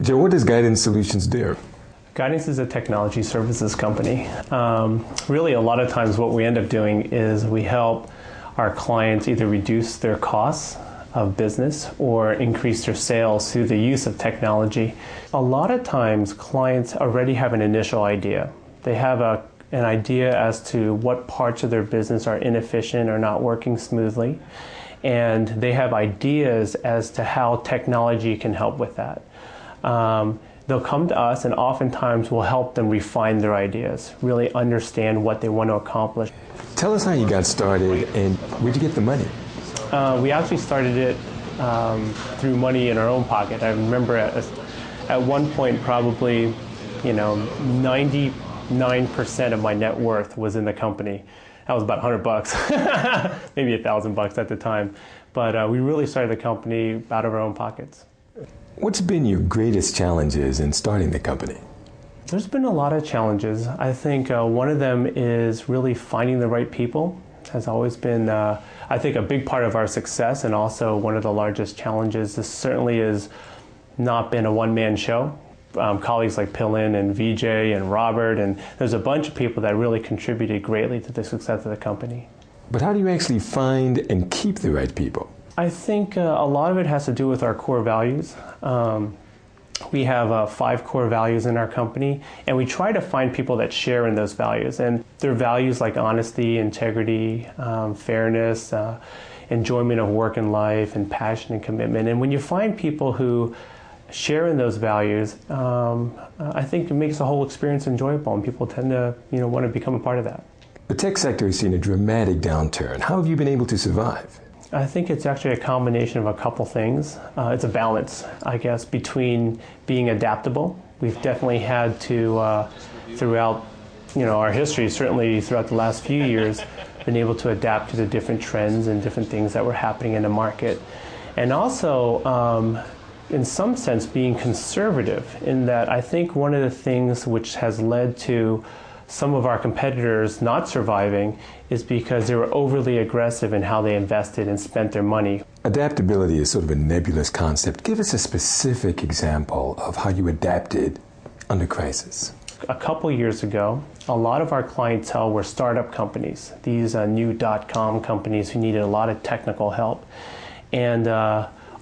Joe, what does Guidance Solutions do? Guidance is a technology services company. Really, a lot of times what we end up doing is we help our clients either reduce their costs of business or increase their sales through the use of technology. A lot of times clients already have an initial idea. They have an idea as to what parts of their business are inefficient or not working smoothly, and they have ideas as to how technology can help with that. They'll come to us, and oftentimes we'll help them refine their ideas, really understand what they want to accomplish. Tell us how you got started and where'd you get the money? We actually started it through money in our own pocket. I remember at one point probably 99% of my net worth was in the company. That was about $100, maybe $1,000 at the time. But we really started the company out of our own pockets. What's been your greatest challenges in starting the company? There's been a lot of challenges. I think one of them is really finding the right people. Has always been, I think, a big part of our success, and also one of the largest challenges. This certainly has not been a one-man show. Colleagues like Pillin and VJ and Robert, and there's a bunch of people that really contributed greatly to the success of the company. But how do you actually find and keep the right people? I think a lot of it has to do with our core values. We have 5 core values in our company, and we try to find people that share in those values. And they're values like honesty, integrity, fairness, enjoyment of work and life, and passion and commitment. And when you find people who share in those values, I think it makes the whole experience enjoyable, and people tend to want to become a part of that. The tech sector has seen a dramatic downturn. How have you been able to survive? I think it's actually a combination of a couple things. It's a balance, I guess, between being adaptable. We've definitely had to, throughout our history, certainly throughout the last few years, been able to adapt to the different trends and different things that were happening in the market. And also, in some sense, being conservative, in that I think one of the things which has led to some of our competitors not surviving is because they were overly aggressive in how they invested and spent their money. Adaptability is sort of a nebulous concept. Give us a specific example of how you adapted under crisis. A couple years ago, a lot of our clientele were startup companies, these new .com companies who needed a lot of technical help. And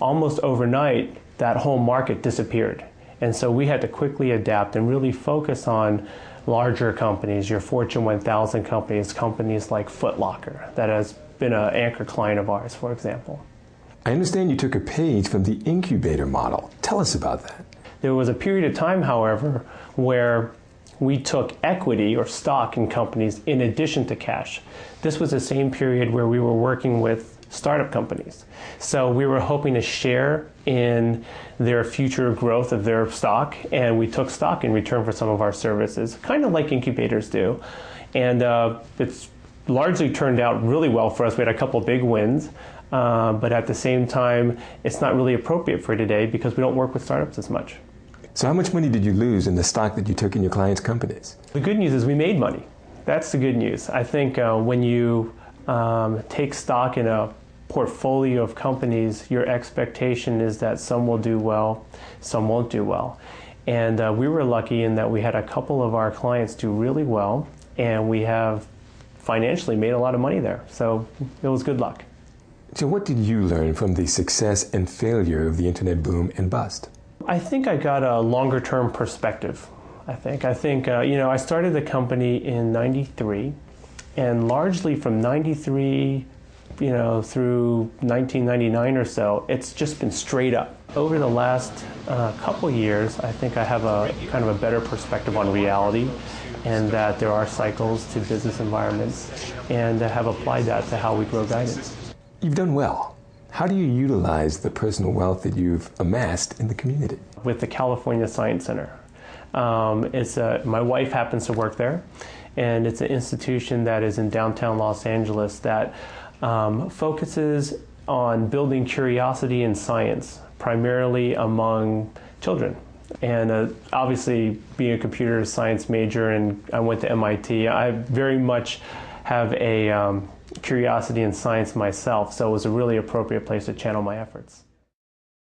almost overnight, that whole market disappeared. And so we had to quickly adapt and really focus on larger companies, your Fortune 1000 companies, companies like Foot Locker, that has been an anchor client of ours, for example. I understand you took a page from the incubator model. Tell us about that. There was a period of time, however, where we took equity or stock in companies in addition to cash. This was the same period where we were working with startup companies. So we were hoping to share in their future growth of their stock, and we took stock in return for some of our services, kind of like incubators do. And it's largely turned out really well for us. We had a couple big wins, but at the same time, it's not really appropriate for today because we don't work with startups as much. So how much money did you lose in the stock that you took in your clients' companies? The good news is we made money. That's the good news. I think when you take stock in a portfolio of companies, your expectation is that some will do well, some won't do well. And we were lucky in that we had a couple of our clients do really well, and we have financially made a lot of money there. So it was good luck. So what did you learn from the success and failure of the internet boom and bust? I think I got a longer term perspective. I think I started the company in '93, and largely from '93 through 1999 or so, it's just been straight up. Over the last couple years, I think I have a kind of a better perspective on reality, and that there are cycles to business environments, and have applied that to how we grow Guidance. You've done well. How do you utilize the personal wealth that you've amassed in the community? With the California Science Center. My wife happens to work there, and it's an institution that is in downtown Los Angeles that focuses on building curiosity in science, primarily among children. And obviously, being a computer science major, and I went to MIT, I very much have a curiosity in science myself, so it was a really appropriate place to channel my efforts.